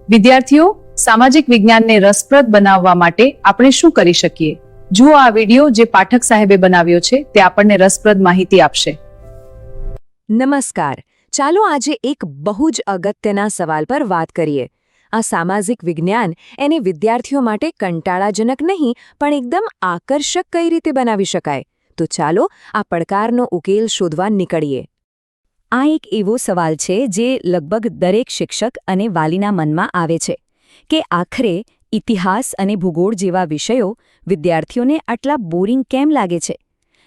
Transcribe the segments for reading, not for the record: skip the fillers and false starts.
વિદ્યાર્થીઓ, સામાજિક વિજ્ઞાનને રસપ્રદ બનાવવા માટે આપણે શું કરી શકીએ? જુઓ આ વિડિયો જે પાઠક સાહેબે બનાવ્યો છે, તે આપણને રસપ્રદ માહિતી આપશે. નમસ્કાર. ચાલો આજે એક બહુ જ અગત્યના સવાલ પર વાત કરીએ. આ સામાજિક વિજ્ઞાન એને વિદ્યાર્થીઓ માટે કંટાળાજનક નહીં પણ એકદમ આકર્ષક કઈ રીતે બનાવી શકાય? તો ચાલો આ પડકારનો ઉકેલ શોધવા નીકળીએ. આ એક એવો સવાલ છે જે લગભગ દરેક શિક્ષક અને વાલીના મનમાં આવે છે કે આખરે ઇતિહાસ અને ભૂગોળ જેવા વિષયો વિદ્યાર્થીઓને આટલા બોરિંગ કેમ લાગે છે?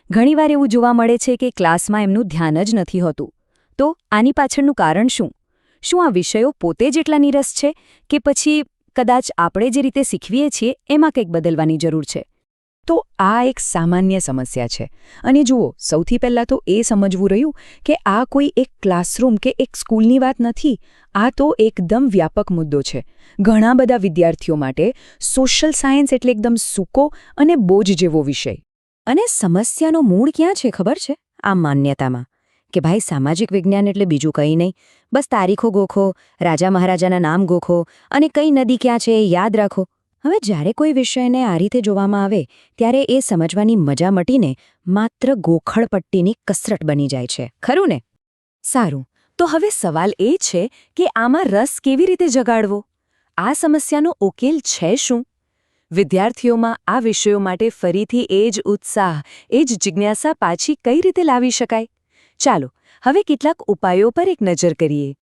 ઘણીવાર એવું જોવા મળે છે કે ક્લાસમાં એમનું ધ્યાન જ નથી હોતું. તો આની પાછળનું કારણ શું? શું આ વિષયો પોતે જ એટલા નીરસ છે કે પછી કદાચ આપણે જે રીતે શીખવીએ છીએ એમાં કંઈક બદલવાની જરૂર છે? તો આ એક સામાન્ય સમસ્યા છે. અને જુઓ, સૌથી પહેલાં તો એ સમજવું રહ્યું કે આ કોઈ એક ક્લાસરૂમ કે એક સ્કૂલની વાત નથી. આ તો એકદમ વ્યાપક મુદ્દો છે. ઘણા બધા વિદ્યાર્થીઓ માટે સોશિયલ સાયન્સ એટલે એકદમ સૂકો અને બોજ જેવો વિષય. અને સમસ્યાનો મૂળ ક્યાં છે ખબર છે? આ માન્યતામાં કે ભાઈ સામાજિક વિજ્ઞાન એટલે બીજું કંઈ નહીં, બસ તારીખો ગોખો, રાજા મહારાજાના નામ ગોખો અને કઈ નદી ક્યાં છે એ યાદ રાખો. હવે જ્યારે કોઈ વિષયને આ રીતે જોવામાં આવે ત્યારે એ સમજવાની મજા મટીને માત્ર ગોખણપટ્ટીની કસરત બની જાય છે, ખરું ને? સારું, તો હવે સવાલ એ છે કે આમાં રસ કેવી રીતે જગાડવો? આ સમસ્યાનો ઉકેલ છે શું? વિદ્યાર્થીઓમાં આ વિષયો માટે ફરીથી એ જ ઉત્સાહ, એ જ જિજ્ઞાસા પાછી કઈ રીતે લાવી શકાય? ચાલો હવે કેટલાક ઉપાયો પર એક નજર કરીએ.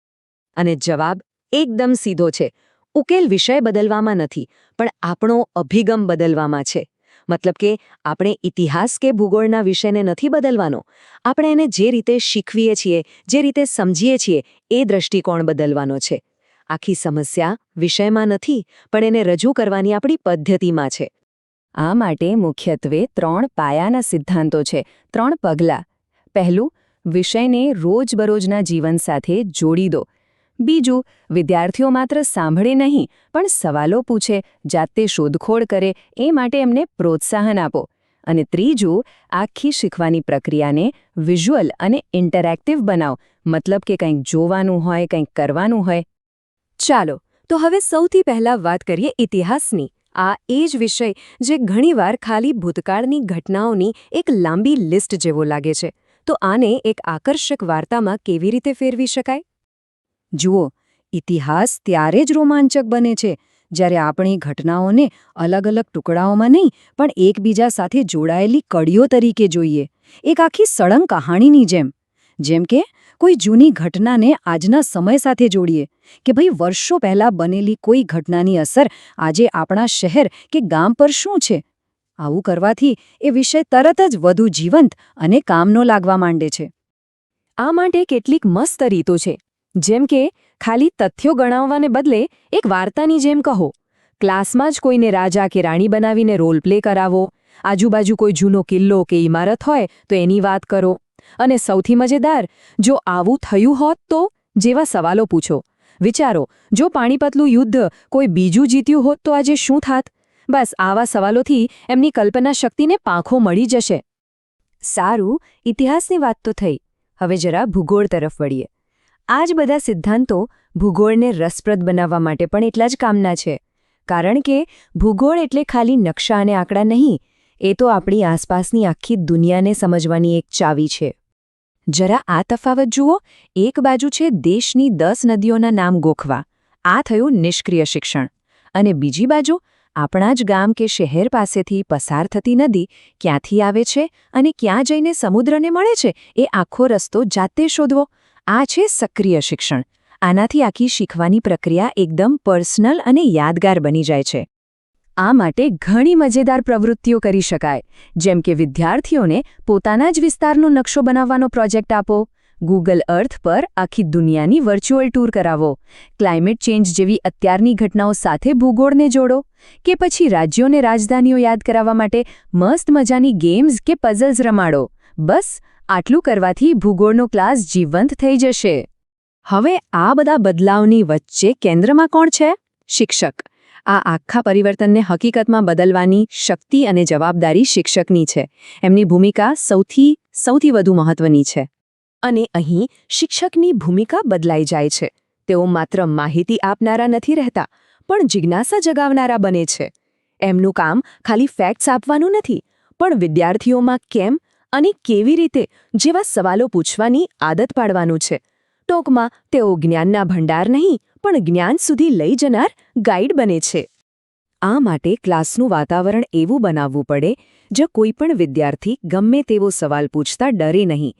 અને જવાબ એકદમ સીધો છે. ઉકેલ વિષય બદલવામાં નથી, પણ આપણો અભિગમ બદલવામાં છે. મતલબ કે આપણે ઇતિહાસ કે ભૂગોળના વિષયને નથી બદલવાનો, આપણે એને જે રીતે શીખવીએ છીએ, જે રીતે સમજીએ છીએ એ દૃષ્ટિકોણ બદલવાનો છે. આખી સમસ્યા વિષયમાં નથી, પણ એને રજૂ કરવાની આપણી પદ્ધતિમાં છે. આ માટે મુખ્યત્વે 3 પાયાના સિદ્ધાંતો છે, 3 પગલાં. પહેલું, વિષયને રોજબરોજના જીવન સાથે જોડી દો. બીજું, વિદ્યાર્થીઓ માત્ર સાંભળે નહીં પણ સવાલો પૂછે, જાતે શોધખોળ કરે, એ માટે એમને પ્રોત્સાહન આપો. અને ત્રીજું, આખી શીખવાની પ્રક્રિયાને વિઝ્યુઅલ અને ઇન્ટરેક્ટિવ બનાવો, મતલબ કે કંઈક જોવાનું હોય, કંઈક કરવાનું હોય. ચાલો તો હવે સૌથી પહેલાં વાત કરીએ ઇતિહાસની. આ એ જ વિષય જે ઘણીવાર ખાલી ભૂતકાળની ઘટનાઓની એક લાંબી લિસ્ટ જેવો લાગે છે. તો આને એક આકર્ષક વાર્તામાં કેવી રીતે ફેરવી શકાય? જુઓ, ઇતિહાસ ત્યારે જ રોમાંચક બને છે જ્યારે આપણી ઘટનાઓને અલગ અલગ ટુકડાઓમાં નહીં પણ એકબીજા સાથે જોડાયેલી કડીઓ તરીકે જોઈએ, એક આખી સળંગ કહાણીની જેમ. જેમ કે કોઈ જૂની ઘટનાને આજના સમય સાથે જોડીએ કે ભાઈ વર્ષો પહેલાં બનેલી કોઈ ઘટનાની અસર આજે આપણા શહેર કે ગામ પર શું છે. આવું કરવાથી એ વિષય તરત જ વધુ જીવંત અને કામનો લાગવા માંડે છે. આ માટે કેટલીક મસ્ત રીતો છે. જેમ કે ખાલી તથ્યો ગણાવવાને બદલે એક વાર્તાની જેમ કહો. ક્લાસમાં જ કોઈને રાજા કે રાણી બનાવીને રોલ પ્લે કરાવો. આજુબાજુ કોઈ જૂનો કિલ્લો કે ઇમારત હોય તો એની વાત કરો. અને સૌથી મજેદાર, જો આવું થયું હોત તો જેવા સવાલો પૂછો. વિચારો, જો પાણીપતનું યુદ્ધ કોઈ બીજું જીત્યું હોત તો આજે શું થાત? બસ આવા સવાલોથી એમની કલ્પના શક્તિને પાંખો મળી જશે. સારું, ઇતિહાસની વાત તો થઈ. હવે જરા ભૂગોળ તરફ વળીએ. આ જ બધા સિદ્ધાંતો ભૂગોળને રસપ્રદ બનાવવા માટે પણ એટલા જ કામના છે. કારણ કે ભૂગોળ એટલે ખાલી નકશા અને આંકડા નહીં, એ તો આપણી આસપાસની આખી દુનિયાને સમજવાની એક ચાવી છે. જરા આ તફાવત જુઓ. એક બાજુ છે દેશની 10 નદીઓના નામ ગોખવા, આ થયું નિષ્ક્રિય શિક્ષણ. અને બીજી બાજુ આપણા જ ગામ કે શહેર પાસેથી પસાર થતી નદી ક્યાંથી આવે છે અને ક્યાં જઈને સમુદ્રને મળે છે એ આખો રસ્તો જાતે શોધવો. આ છે સક્રિય શિક્ષણ. આનાથી આખી શીખવાની પ્રક્રિયા એકદમ પર્સનલ અને યાદગાર બની જાય છે. આ માટે ઘણી મજેદાર પ્રવૃત્તિઓ કરી શકાય. જેમ કે વિદ્યાર્થીઓને પોતાના જ વિસ્તારનો નકશો બનાવવાનો પ્રોજેક્ટ આપો. ગૂગલ અર્થ પર આખી દુનિયાની વર્ચ્યુઅલ ટૂર કરાવો. ક્લાઇમેટ ચેન્જ જેવી અત્યારની ઘટનાઓ સાથે ભૂગોળને જોડો. કે પછી રાજ્યોને રાજધાનીઓ યાદ કરાવવા માટે મસ્ત મજાની ગેમ્સ કે પઝલ્સ રમાડો. બસ આટલું કરવાથી ભૂગોળનો ક્લાસ જીવંત થઈ જશે. હવે આ બધા બદલાવની વચ્ચે કેન્દ્રમાં કોણ છે? શિક્ષક. આ આખા પરિવર્તનને હકીકતમાં બદલવાની શક્તિ અને જવાબદારી શિક્ષકની છે. એમની ભૂમિકા સૌથી વધુ મહત્વની છે. અને અહીં શિક્ષકની ભૂમિકા બદલાઈ જાય છે. તેઓ માત્ર માહિતી આપનારા નથી રહેતા, પણ જિજ્ઞાસા જગાવનારા બને છે. એમનું કામ ખાલી ફેક્ટ્સ આપવાનું નથી, પણ વિદ્યાર્થીઓમાં કેમ અને કેવી રીતે જેવા સવાલો પૂછવાની આદત પાડવાનું છે. ટૂંકમાં તેઓ જ્ઞાનના ભંડાર નહીં, પણ જ્ઞાન સુધી લઈ જનાર ગાઈડ બને છે. આ માટે ક્લાસનું વાતાવરણ એવું બનાવવું પડે જ્યાં કોઈ પણ વિદ્યાર્થી ગમે તેવો સવાલ પૂછતા ડરે નહીં,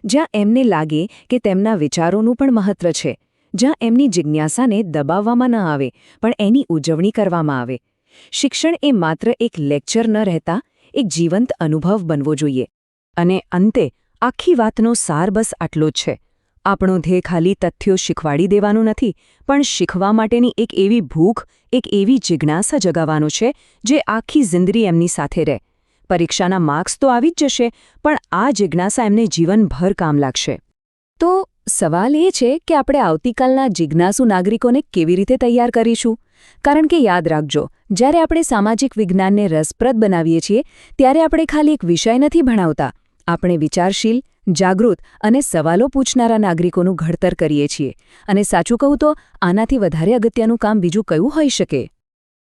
જ્યાં એમને લાગે કે તેમના વિચારોનું પણ મહત્વ છે, જ્યાં એમની જિજ્ઞાસાને દબાવવામાં ન આવે પણ એની ઉજવણી કરવામાં આવે. શિક્ષણ એ માત્ર એક લેક્ચર ન રહેતા એક જીવંત અનુભવ બનવો જોઈએ. અને અંતે આખી વાતનો સાર બસ આટલો જ છે. આપણો ધ્યેય ખાલી તથ્યો શીખવાડી દેવાનું નથી, પણ શીખવા માટેની એક એવી ભૂખ, એક એવી જિજ્ઞાસા જગાવવાનું છે જે આખી જિંદગી એમની સાથે રહે. પરીક્ષાના માર્ક્સ તો આવી જ જશે, પણ આ જિજ્ઞાસા એમને જીવનભર કામ લાગશે. તો સવાલ એ છે કે આપણે આવતીકાલના જિજ્ઞાસુ નાગરિકોને કેવી રીતે તૈયાર કરીશું? કારણ કે યાદ રાખજો, જ્યારે આપણે સામાજિક વિજ્ઞાનને રસપ્રદ બનાવીએ છીએ ત્યારે આપણે ખાલી એક વિષય નથી ભણાવતા, આપણે વિચારશીલ, જાગૃત અને સવાલો પૂછનારા નાગરિકોનું ઘડતર કરીએ છીએ. અને સાચું કહું તો આનાથી વધારે અગત્યનું કામ બીજું કયું હોઈ શકે?